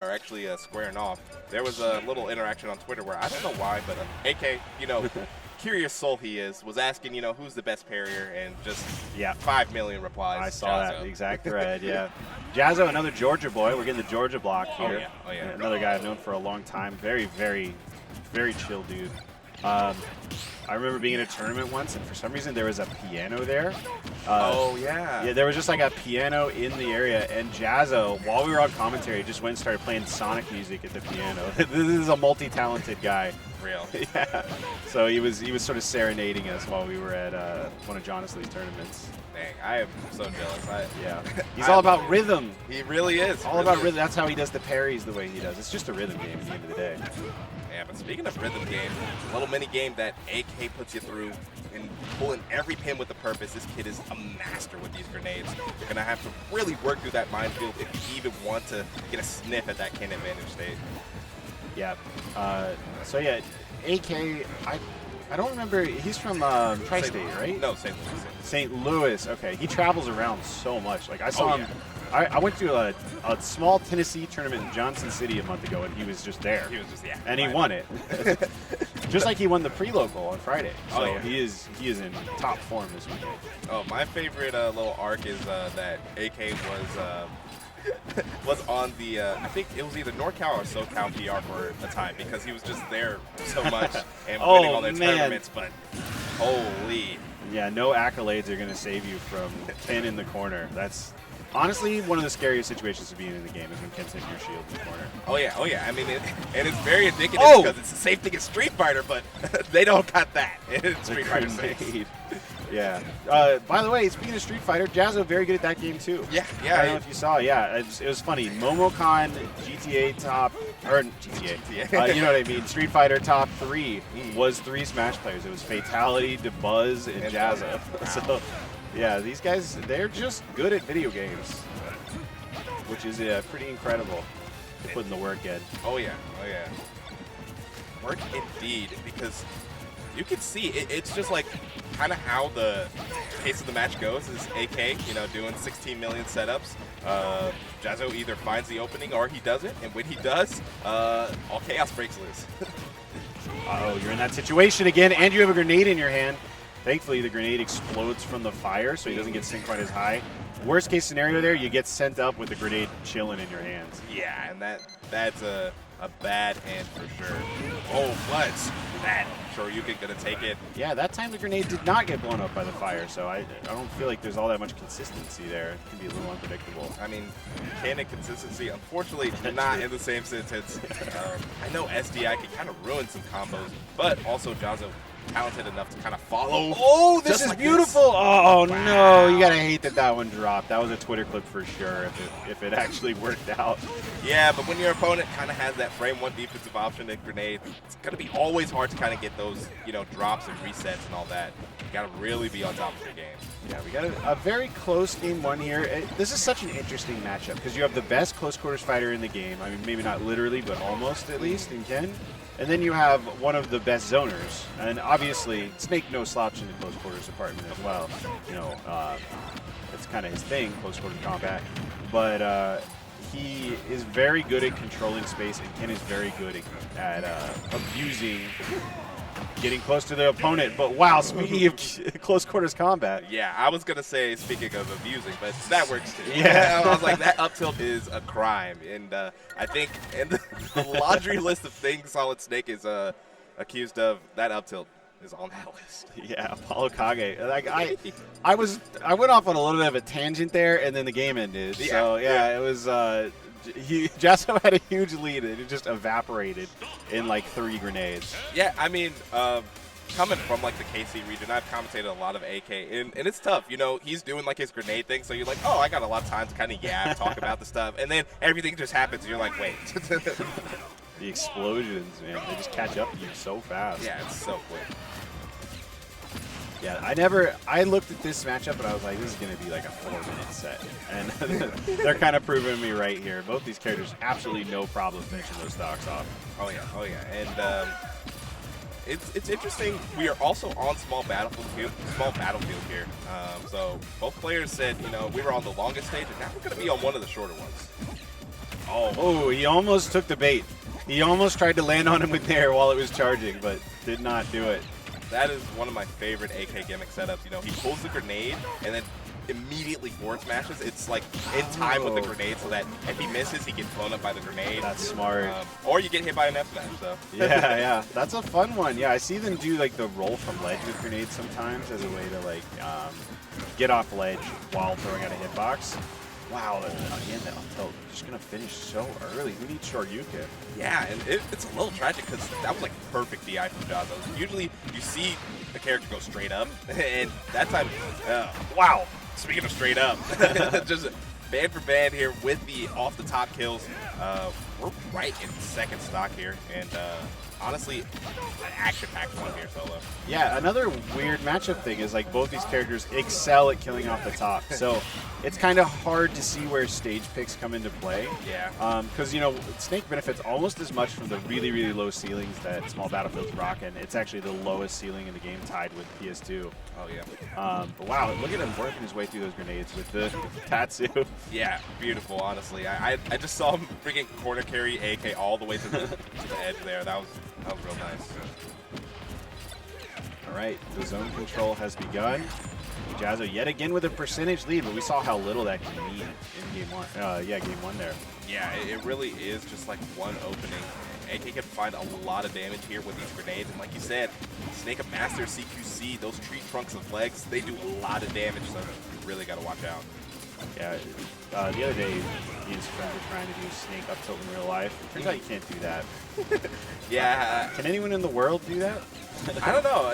are actually squaring off. There was a little interaction on Twitter where I don't know why, but AK, curious soul he is, was asking, who's the best parrier, and just 5 million replies. I saw that exact thread, yeah. Jahzz0, another Georgia boy. We're getting the Georgia block here. Oh, yeah. Another guy I've known for a long time. Very, very, very chill dude. I remember being in a tournament once, and for some reason there was a piano there. Yeah, there was just like a piano in the area, and Jahzz0, while we were on commentary, just went and started playing Sonic music at the piano. This is a multi-talented guy. Real. Yeah. So he was sort of serenading us while we were at one of Jahzz0's tournaments. Dang, I am so jealous. He's all about rhythm. He really is. All about rhythm. That's how he does the parries the way he does. It's just a rhythm game at the end of the day. Yeah, but speaking of rhythm game, a little mini game that AK puts you through and pulling every pin with a purpose. This kid is a master with these grenades. You're going to have to really work through that minefield if you even want to get a sniff at that kin advantage state. Yeah. So yeah, AK, I don't remember, he's from Tri-State, right? No, St. Louis. St. Louis, okay. He travels around so much. Like I saw him. I went to a small Tennessee tournament in Johnson City a month ago, and he was just there. He was just, and he won it. Just like he won the pre-local on Friday. So he is in top form this weekend. Oh, my favorite little arc is that AK was on the, I think it was either NorCal or SoCal PR for a time, because he was just there so much and winning all their tournaments, but holy. Yeah, no accolades are going to save you from Ken in the corner. That's honestly one of the scariest situations to be in the game is when Ken's hitting your shield in the corner. Oh, yeah. I mean, and it's very indicative because it's the same thing as Street Fighter, but they don't got that in Street Fighter 6. Yeah. By the way, speaking of Street Fighter, Jahzz0 very good at that game too. Yeah. I don't know if you saw. Yeah, it was funny. Momocon GTA top, or GTA. You know what I mean? Street Fighter top 3 was 3 Smash players. It was Fatality, DeBuzz, and Jahzz0. Wow. So, yeah, these guys, they're just good at video games, which is pretty incredible. They're putting the work in. Oh yeah. Work indeed, because you can see it's just like kind of how the pace of the match goes is AK, doing 16 million setups. Jahzz0 either finds the opening or he doesn't, and when he does, all chaos breaks loose. Uh-oh, you're in that situation again, and you have a grenade in your hand. Thankfully, the grenade explodes from the fire, so he doesn't get sent quite as high. Worst case scenario there, you get sent up with the grenade chilling in your hands. Yeah, and that's a bad hand for sure. Oh, but that Shoryuken gonna take it. Yeah, that time the grenade did not get blown up by the fire, so I don't feel like there's all that much consistency there. It can be a little unpredictable. I mean, can and consistency, unfortunately, not in the same sentence. I know SDI can kind of ruin some combos, but also Jahzz0 talented enough to kind of follow. Oh, this is like beautiful. This. Oh, wow. No. You got to hate that one dropped. That was a Twitter clip for sure if it actually worked out. Yeah, but when your opponent kind of has that frame one defensive option and grenade, it's going to be always hard to kind of get those, drops and resets and all that. You got to really be on top of your game. Yeah, we got a very close game one here. This is such an interesting matchup because you have the best close quarters fighter in the game. I mean, maybe not literally, but almost at least in Ken. And then you have one of the best zoners, and obviously Snake no slouch in the close quarters department as well. It's kind of his thing, close quarters combat. But he is very good at controlling space, and Ken is very good at abusing, getting close to the opponent. But wow, speaking of close quarters combat. Yeah, I was going to say, speaking of abusing, but that works too. Yeah. I was like, that up tilt is a crime. And I think in the laundry list of things Solid Snake is accused of, that up tilt is on that list. Yeah, ApolloKage. Like I went off on a little bit of a tangent there, and then the game ended. Yeah, so it was Jahzz0 had a huge lead, and it just evaporated in like 3 grenades. Yeah, I mean, coming from like the KC region, I've commentated a lot of AK, and it's tough. He's doing like his grenade thing, so you're like, oh, I got a lot of time to kind of talk about the stuff, and then everything just happens, and you're like, wait. The explosions, man, they just catch up to you so fast. Yeah, it's so quick. Yeah, I looked at this matchup, and I was like, this is going to be like a 4-minute set. And they're kind of proving me right here. Both these characters, absolutely no problem finishing those stocks off. Oh, yeah. And it's interesting. We are also on small battlefield here. So both players said, we were on the longest stage, and now we're going to be on one of the shorter ones. Oh, he almost took the bait. He almost tried to land on him with Nair while it was charging, but did not do it. That is one of my favorite AK gimmick setups. You know, he pulls the grenade and then immediately forward smashes. It's like in time with the grenade so that if he misses, he gets blown up by the grenade. That's smart. Or you get hit by an F smash, so. Yeah. That's a fun one. Yeah, I see them do like the roll from ledge with grenades sometimes as a way to like get off ledge while throwing out a hitbox. Wow, again, that tilt just going to finish so early. Who needs Shoryuken? Yeah, and it's a little tragic because that was like perfect DI from Jahzz0. Usually you see a character go straight up, and that time, wow, speaking of straight up, just band for band here with the off-the-top kills. We're right in second stock here, and honestly, an action-packed one here, Solo. Yeah, another weird matchup thing is like both these characters excel at killing off the top. So it's kind of hard to see where stage picks come into play. Yeah. Because, you know, Snake benefits almost as much from the really, really low ceilings that Small Battlefield's rocking. It's actually the lowest ceiling in the game, tied with PS2. Oh, yeah. But wow, look at him working his way through those grenades with the Tatsu. Yeah, beautiful, honestly. I just saw him freaking corner carry AK all the way to the edge there. That was real nice. All right, the zone control has begun. Jahzz0 yet again with a percentage lead, but we saw how little that can mean in game one. Game one there. Yeah, it really is just like one opening. AK can find a lot of damage here with these grenades, and like you said, Snake of Master, CQC, those tree trunks of legs, they do a lot of damage, so you really got to watch out. Yeah, the other day, he and his friends were trying to do Snake up tilt in real life. Turns out you can't do that. Yeah. Can anyone in the world do that? I don't know.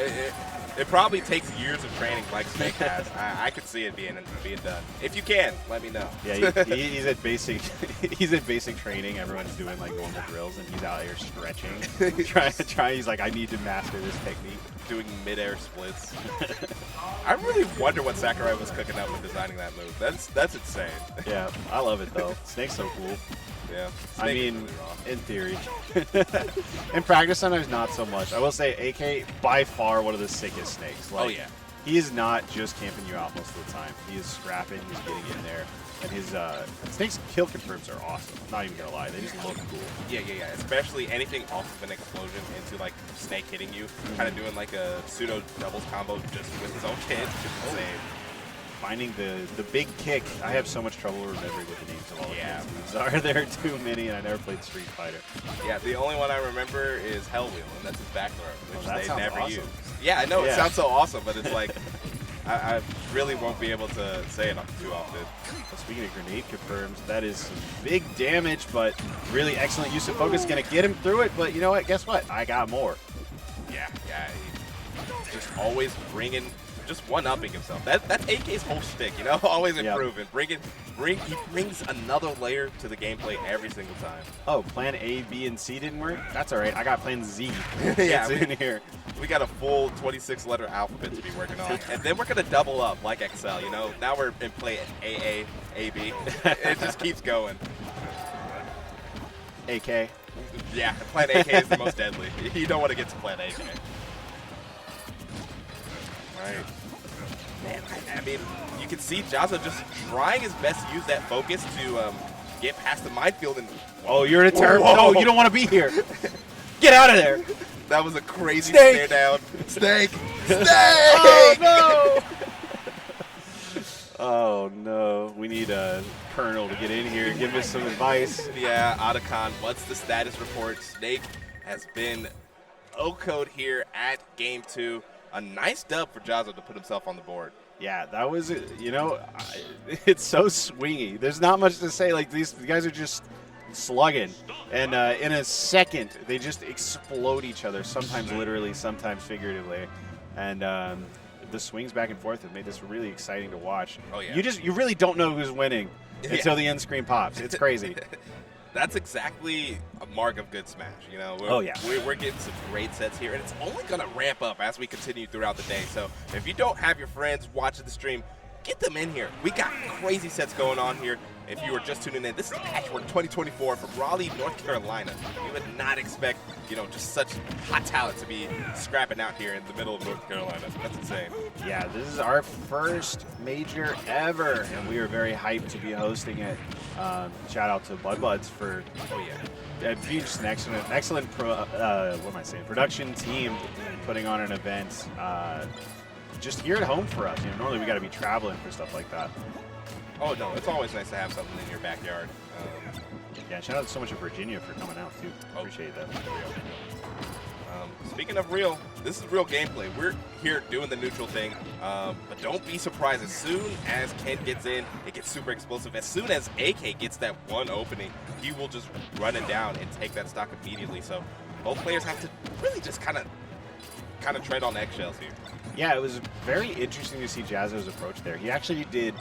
It probably takes years of training like Snake has. I could see it being done. If you can, let me know. Yeah, he's at basic he's at basic training. Everyone's doing like normal drills, and he's out here stretching. trying. He's like, I need to master this technique. Doing mid-air splits. I really wonder what Sakurai was cooking up when designing that move. That's insane. Yeah, I love it though. Snake's so cool. Yeah. I mean, in theory. In practice, sometimes not so much. I will say, AK, by far, one of the sickest Snakes. Like, oh, yeah. He is not just camping you out most of the time. He is scrapping, he's getting in there. And his Snake's kill confirms are awesome. I'm not even going to lie. They just look cool. Yeah. Especially anything off of an explosion into, like, Snake hitting you. Kind of doing, like, a pseudo doubles combo just with his own kit. Just insane. Finding the big kick. I have so much trouble remembering what the names of all the moves are. There are too many, and I never played Street Fighter. Yeah, the only one I remember is Hell Wheel, and that's his back throw, which they never use. Awesome. Yeah, I know, it sounds so awesome, but it's like, I really won't be able to say it too often. Well, speaking of grenade confirms, that is some big damage, but really excellent use of focus. Going to get him through it, but you know what? Guess what? I got more. Yeah, just always bringing, just one-upping himself. That's AK's whole shtick, you know, always improving. He brings another layer to the gameplay every single time. Oh, plan A, B, and C didn't work? That's all right. I got plan Z. Yeah, it's in here. We got a full 26-letter alphabet to be working on. And then we're going to double up like Excel, you know. Now we're in play AA, AB. It just keeps going. AK. Yeah, plan AK is the most deadly. You don't want to get to plan AK. Right. Man, I mean, you can see Jahzz0 just trying his best to use that focus to get past the minefield. And oh, you're in a terrible. No, you don't want to be here. Get out of there. That was a crazy stare down. Snake. Oh no. Oh no. We need a Colonel to get in here and give us some advice. Yeah, Otacon, what's the status report? Snake has been O-code here at Game 2. A nice dub for Jahzz0 to put himself on the board. Yeah, that was, you know, it's so swingy. There's not much to say. Like, these guys are just slugging. And in a second, they just explode each other, sometimes literally, sometimes figuratively. And the swings back and forth have made this really exciting to watch. Oh, yeah. You really don't know who's winning until the end screen pops. It's crazy. That's exactly a mark of good Smash, you know. We're getting some great sets here, and it's only going to ramp up as we continue throughout the day. So if you don't have your friends watching the stream, get them in here. We got crazy sets going on here. if you were just tuning in, this is Patchwork 2024 from Raleigh, North Carolina. You would not expect, just such hot talent to be scrapping out here in the middle of North Carolina. That's insane. Yeah, this is our first major ever, and we are very hyped to be hosting it. Shout out to Buds for being just an excellent production team putting on an event just here at home for us. Normally we got to be traveling for stuff like that. Oh no, it's always nice to have something in your backyard. Yeah, shout out so much to Virginia for coming out too. Appreciate that. Speaking of real, this is real gameplay. We're here doing the neutral thing, but don't be surprised. As soon as Ken gets in, it gets super explosive. As soon as AK gets that one opening, he will just run it down and take that stock immediately. So both players have to really just kind of tread on eggshells here. Yeah, it was very interesting to see Jahzz0's approach there. He actually did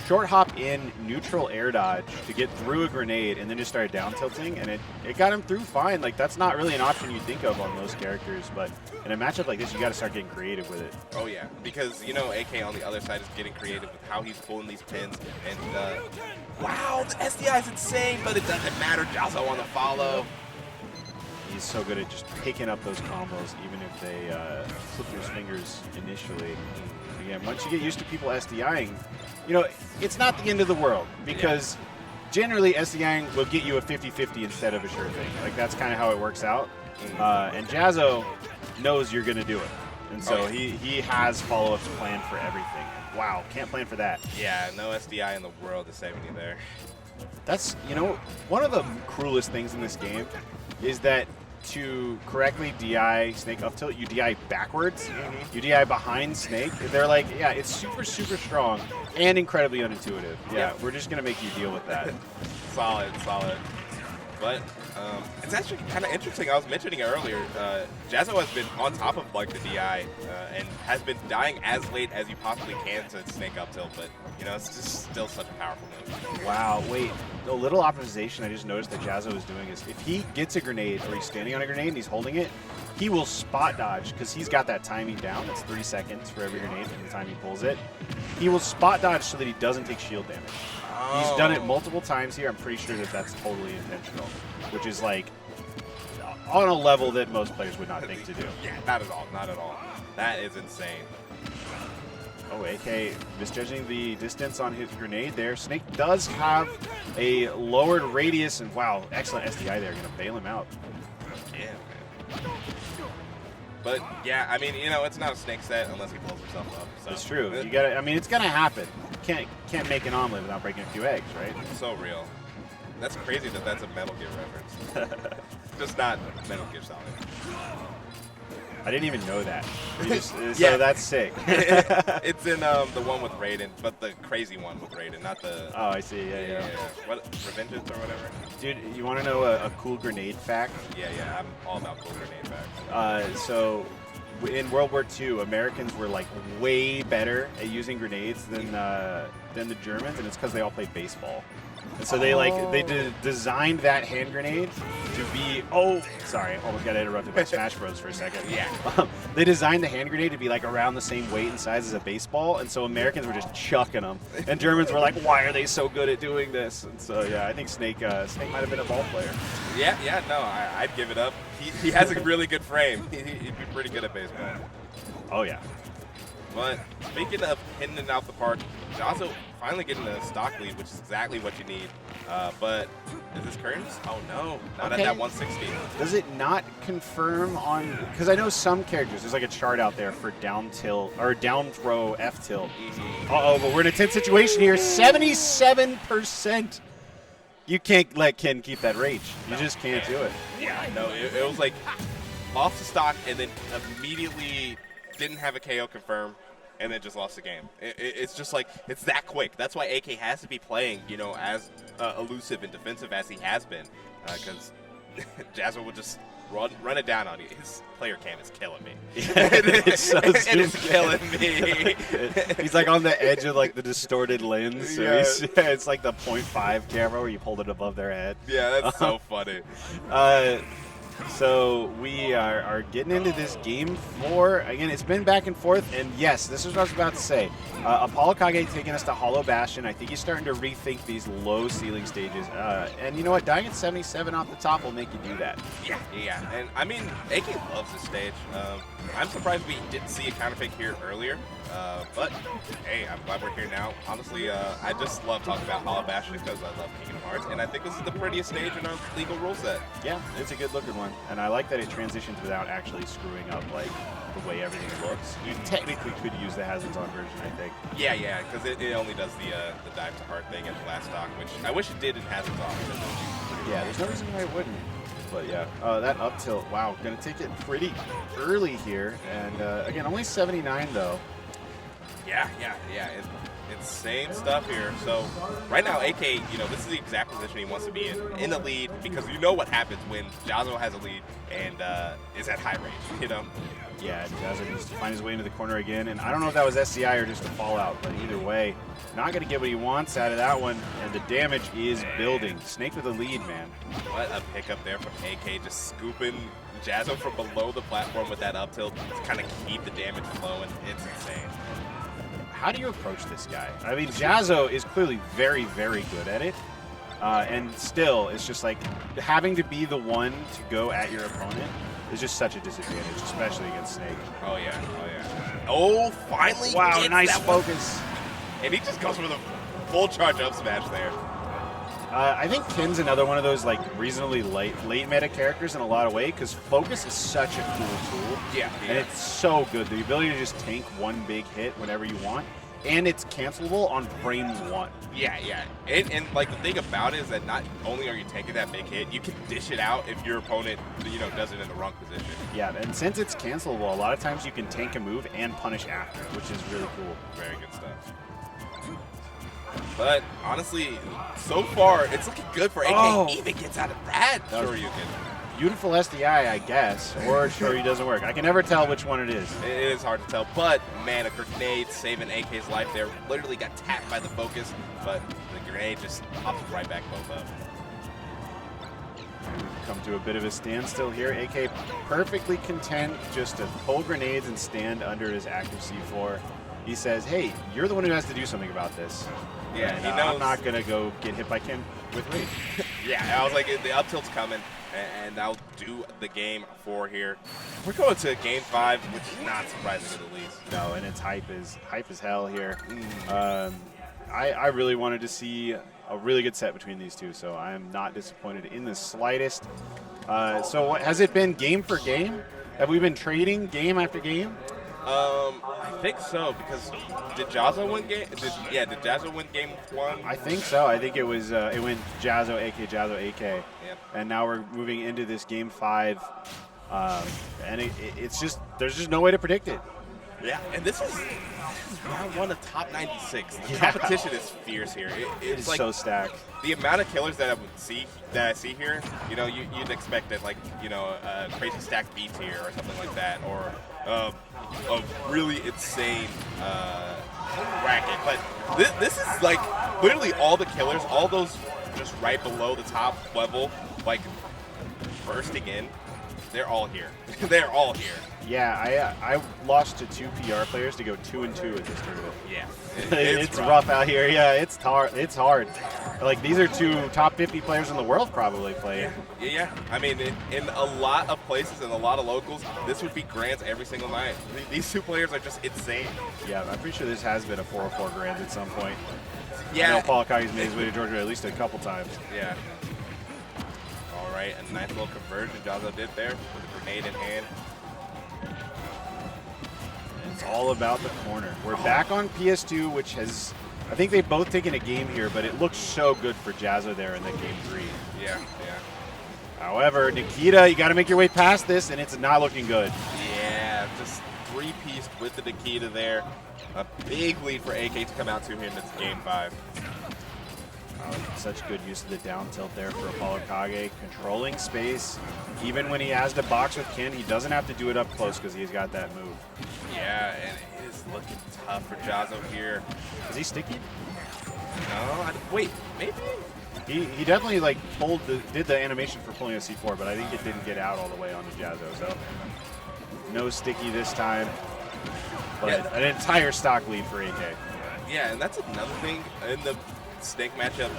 short hop in neutral air dodge to get through a grenade and then just started down tilting, and it got him through fine. Like, that's not really an option you think of on most characters, but in a matchup like this, you got to start getting creative with it. Oh yeah, because AK on the other side is getting creative with how he's pulling these pins, and wow, the SDI is insane, but it doesn't matter. Jahzz0 on the follow. He's so good at just picking up those combos, even if they slip through his fingers initially. Again, once you get used to people SDIing, it's not the end of the world, because generally SDIing will get you a 50-50 instead of a sure thing. Like, that's kind of how it works out. And Jahzz0 knows you're going to do it. And so he has follow-ups planned for everything. Wow, can't plan for that. Yeah, no SDI in the world is saving you there. That's, one of the cruelest things in this game is that to correctly DI Snake up tilt, you DI backwards. You DI behind Snake. They're like, yeah, it's super, super strong and incredibly unintuitive. Yeah, we're just going to make you deal with that. Solid. But it's actually kind of interesting. I was mentioning it earlier. Jahzz0 has been on top of the DI and has been dying as late as you possibly can to Snake up tilt, but it's just still such a powerful move. Wow, wait. A little optimization I just noticed that Jahzz0 is doing is if he gets a grenade or he's standing on a grenade and he's holding it, he will spot dodge because he's got that timing down. It's 3 seconds for every grenade from the time he pulls it. He will spot dodge so that he doesn't take shield damage. He's done it multiple times here. I'm pretty sure that that's totally intentional, which is like on a level that most players would not think to do. Yeah, not at all. That is insane. Oh, AK misjudging the distance on his grenade there. Snake does have a lowered radius, and wow, excellent SDI there. Going to bail him out. Yeah, man. But yeah, I mean, it's not a Snake set unless he pulls himself up. So. That's true. You got. I mean, it's going to happen. Can't make an omelet without breaking a few eggs, right? So real. That's crazy that that's a Metal Gear reference. Just not Metal Gear Solid. I didn't even know that. So that's sick. It's in the one with Raiden, but the crazy one with Raiden, not the... Oh, I see. Yeah. What, Revengeance or whatever? Dude, you want to know a cool grenade fact? Yeah, I'm all about cool grenade facts. So in World War II, Americans were like way better at using grenades than the Germans, and it's because they all played baseball. And so they designed that hand grenade to be sorry, almost got interrupted by Smash Bros for a second. Yeah. They designed the hand grenade to be like around the same weight and size as a baseball, and so Americans were just chucking them, and Germans were like, "Why are they so good at doing this?" And so yeah, I think Snake might have been a ball player. Yeah, no, I'd give it up. He has a really good frame. He'd be pretty good at baseball. Oh yeah. But speaking of hitting it out the park, Jahzz0 finally getting a stock lead, which is exactly what you need. But is this curtains? Oh no, not at that 160. Does it not confirm on? Because I know some characters, there's like a chart out there for down tilt or down throw F tilt. But we're in a tense situation here. 77%. You can't let Ken keep that rage. You just can't do it. Yeah, no, it was like lost the stock and then immediately didn't have a KO confirm, and then just lost the game. It's just like, it's that quick. That's why AK has to be playing, as elusive and defensive as he has been, because Jahzz0 will just run it down on you. His player cam is killing me. It is killing me. He's like on the edge of like the distorted lens. So it's like the 0.5 camera where you hold it above their head. Yeah, that's so funny. So we are getting into this game 4. Again, it's been back and forth, and yes, this is what I was about to say. ApolloKage taking us to Hollow Bastion. I think he's starting to rethink these low ceiling stages. And you know what? Dying at 77 off the top will make you do that. Yeah. And I mean, AK loves this stage. I'm surprised we didn't see a counterpick here earlier. But hey, I'm glad we're here now. Honestly, I just love talking about Hollow Bastion because I love Kingdom Hearts, and I think this is the prettiest stage in our legal rule set. Yeah, it's a good looking one, and I like that it transitions without actually screwing up like the way everything looks. You technically could use the hazards on version, I think. Yeah, because it only does the dive to heart thing at the last stock, which I wish it did in hazards off. Yeah, there's no reason why it wouldn't. But yeah, that up tilt, wow, gonna take it pretty early here, and again, only 79 though. Yeah. It's same stuff here. So right now, AK, this is the exact position he wants to be in the lead, because you know what happens when Jahzz0 has a lead and is at high range, Yeah, Jahzz0 needs to find his way into the corner again, and I don't know if that was SCI or just a fallout, but either way, not going to get what he wants out of that one, and the damage is building. Snake with the lead, man. What a pickup there from AK, just scooping Jahzz0 from below the platform with that up tilt to kind of keep the damage flowing. It's insane. How do you approach this guy? I mean, Jahzz0 is clearly very, very good at it, and still, it's just like having to be the one to go at your opponent is just such a disadvantage, especially against Snake. Oh, yeah. Oh, finally. Wow, nice focus. And he just goes for the full charge up smash there. I think Ken's another one of those like reasonably late meta characters in a lot of ways, because focus is such a cool tool. Yeah. And it's so good. The ability to just tank one big hit whenever you want, and it's cancelable on frame 1. Yeah. And like the thing about it is that not only are you taking that big hit, you can dish it out if your opponent, does it in the wrong position. Yeah, and since it's cancelable, a lot of times you can tank a move and punish after, which is really cool. Very good stuff. But honestly, so far it's looking good for AK. Oh. Even gets out of that. Sure you can. Beautiful SDI, I guess, or Shoryu doesn't work. I can never tell which one it is. It is hard to tell, but man, a grenade saving AK's life there. Literally got tapped by the focus, but the grenade just pops right back both up. We've come to a bit of a standstill here. AK perfectly content just to pull grenades and stand under his active C4. He says, hey, you're the one who has to do something about this. Yeah, and, he knows. I'm not going to go get hit by Ken with rage. Yeah, I was like, the up tilt's coming, and I'll do the game 4 here. We're going to game 5, which is not surprising at the least. No, and it's hype as hell here. I really wanted to see a really good set between these two, so I am not disappointed in the slightest. So what, has it been game for game? Have we been trading game after game? I think so, because did Jahzz0 win game? Did Jahzz0 win game 1? I think so. I think it was it went Jahzz0 AK Jahzz0 AK, Yep. and now we're moving into this game 5, and it's just there's just no way to predict it. Yeah, and this is round 1 of top 96. The Yeah. competition is fierce here. It's It's like so stacked. the amount of killers that I see here. You'd expect that, like, a crazy stacked B tier or something like that, or a really insane bracket. But this is like literally all the killers, all those just right below the top level, like bursting in. They're all here. They're all here. Yeah, I lost to 2 PR players to go 2-2 at this tournament. Yeah, It's rough out here. Yeah, it's hard. Like, these are 2 top 50 players in the world probably playing. Yeah. I mean, in a lot of places and a lot of locals, this would be grands every single night. These 2 players are just insane. Yeah, I'm pretty sure this has been a 404 grand at some point. Yeah. I know ApolloKage's made his way to Georgia at least a couple times. Yeah. All right, a nice little conversion Jahzz0 did there with a grenade in hand. It's all about the corner. We're back on PS2, which has, I think they've both taken a game here, but it looks so good for Jahzz0 there in the game 3. Yeah. However, Nikita, you got to make your way past this, and it's not looking good. Yeah, just 3-pieced with the Nikita there. A big lead for AK to come out to him. It's game 5. Such good use of the down tilt there for ApolloKage, controlling space. Even when he has to box with Ken, he doesn't have to do it up close because he's got that move. Yeah, and it is looking tough for Jahzz0 here. Is he sticky? No, wait, maybe? He definitely like did the animation for pulling a C4, but I think it didn't get out all the way onto Jahzz0. So no sticky this time, but an entire stock lead for AK. Yeah, and that's another thing in the Snake matchup.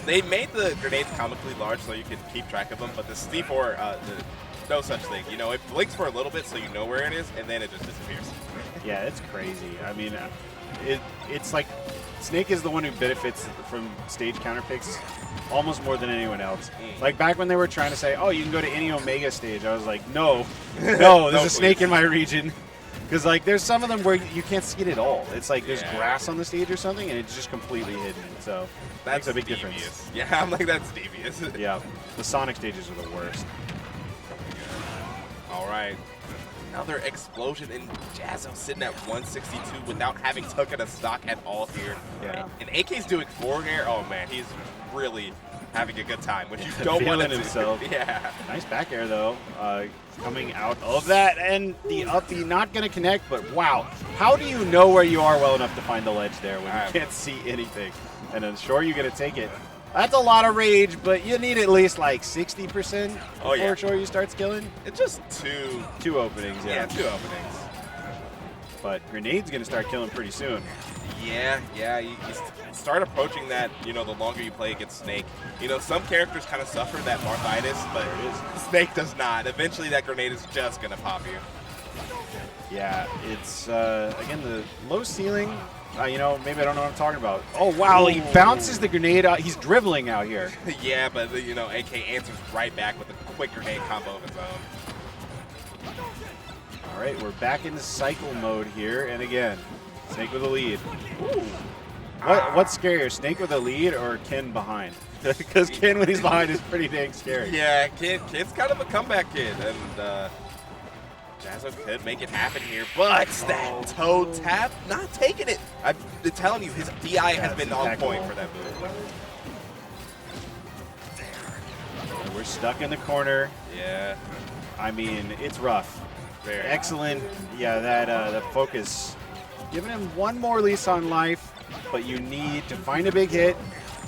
They made the grenades comically large so you can keep track of them, but the C4, no such thing. You know, it blinks for a little bit so you know where it is, and then it just disappears. Yeah, it's crazy. I mean, it's like Snake is the one who benefits from stage counter picks almost more than anyone else. Like back when they were trying to say, oh, you can go to any Omega stage, I was like, no, there's a Snake in my region. Because like there's some of them where you can't see it at all. It's like there's grass on the stage or something, and it's just completely hidden. So that's makes a big devious. difference. Yeah, I'm like, that's devious. Yeah, the Sonic stages are the worst. All right. Another explosion, and Jahzz0 sitting at 162 without having taken a stock at all here. Yeah. And AK's doing forward air. Oh, man, he's really having a good time, which you don't want to himself. Yeah. Nice back air, though, coming out of that. And the up B not going to connect, but wow. How do you know where you are well enough to find the ledge there when you can't see anything? And then sure, you're going to take it. That's a lot of rage, but you need at least like 60% before sure you start skilling. It's just two openings, yeah. Yeah, 2 openings. But Grenade's going to start killing pretty soon. Yeah, you start approaching that, you know, the longer you play against Snake. You know, some characters kind of suffer that Marthitis, but Snake does not. Eventually that grenade is just going to pop you. Yeah, it's, again, the low ceiling. You know, maybe I don't know what I'm talking about. Oh, wow, he bounces the grenade out. He's dribbling out here. Yeah, but, you know, AK answers right back with a quick grenade combo of his own. All right, we're back into cycle mode here. And again, Snake with a lead. Ooh. What's scarier, Snake with a lead or Ken behind? Because Ken, when he's behind, is pretty dang scary. Yeah, Ken's kind of a comeback kid. And, Jahzz0 could make it happen here, but that toe tap, not taking it. I've been telling you, his DI has been on point for that move. We're stuck in the corner. Yeah. I mean, it's rough. Very excellent. Yeah, that focus. Giving him one more lease on life, but you need to find a big hit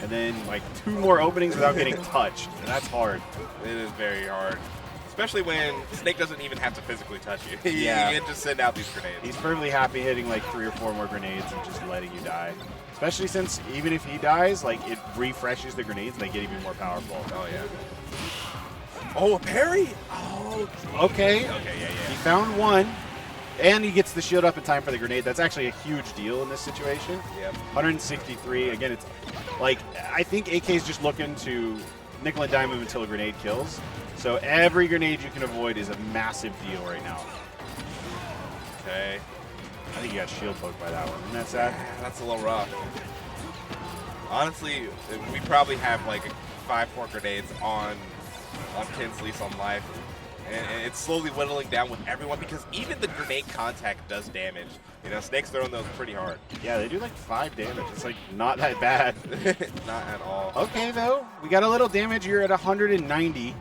and then like 2 more openings without getting touched. And that's hard. It is very hard. Especially when Snake doesn't even have to physically touch you. Yeah. He can just send out these grenades. He's perfectly happy hitting like 3 or 4 more grenades and just letting you die. Especially since even if he dies, like it refreshes the grenades and they get even more powerful. Oh, yeah. Oh, a parry? Oh. Okay. Okay, yeah. He found one, and he gets the shield up in time for the grenade. That's actually a huge deal in this situation. Yep. 163. Again, it's like, I think AK is just looking to nickel and dime him until a grenade kills. So every grenade you can avoid is a massive deal right now. Okay. I think you got shield poked by that one. Isn't that sad? That's a little rough. Honestly, we probably have like 5-4 grenades on Ken's lease on life. And it's slowly whittling down with everyone because even the grenade contact does damage. You know, Snake's throwing those pretty hard. Yeah, they do like 5 damage. It's like not that bad. Not at all. Okay, though. We got a little damage. You're at 190.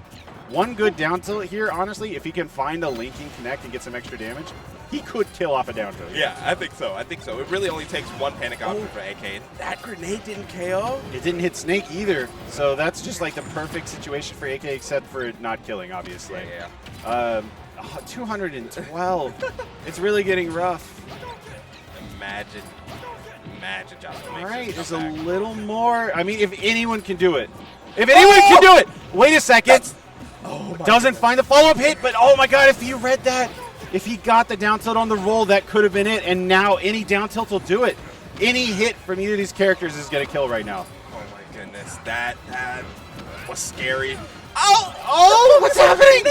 One good down tilt here, honestly, if he can find a linking connect and get some extra damage, he could kill off a down tilt. Yeah, I think so. It really only takes one panic option for AK. And that grenade didn't KO. It didn't hit Snake either, so that's just like the perfect situation for AK except for it not killing, obviously. Yeah. 212. It's really getting rough. Imagine Jahzz0 All right, there's a little more. I mean, if anyone can do it. If anyone can do it! Wait a second. Doesn't find the follow-up hit, but oh my god, if he read that, if he got the down tilt on the roll, that could have been it, and now any down tilt will do it. Any hit from either of these characters is going to kill right now. Oh my goodness, that was scary. Oh, what's happening?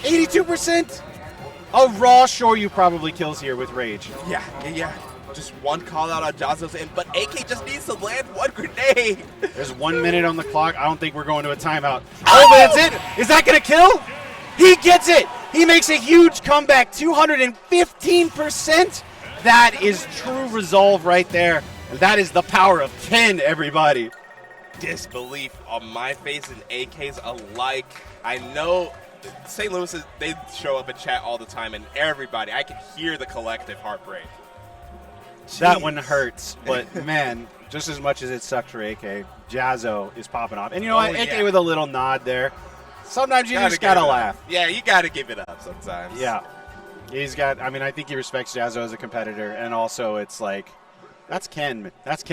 82%. A raw Shoryu probably kills here with Rage. Yeah. Just one call out on Jahzz0's end, but AK just needs to land one grenade. There's 1 minute on the clock. I don't think we're going to a timeout. Oh, but that's it. Is that going to kill? He gets it. He makes a huge comeback, 215%. That is true resolve right there. And that is the power of Ken, everybody. Disbelief on my face and AK's alike. I know St. Louis, they show up in chat all the time, and everybody, I can hear the collective heartbreak. That one hurts, but man, just as much as it sucked for AK, Jahzz0 is popping off. And you know what? AK with a little nod there. Sometimes you just gotta laugh. Yeah, you gotta give it up sometimes. Yeah. He's got, I mean, I think he respects Jahzz0 as a competitor, and also it's like, that's Ken. That's Ken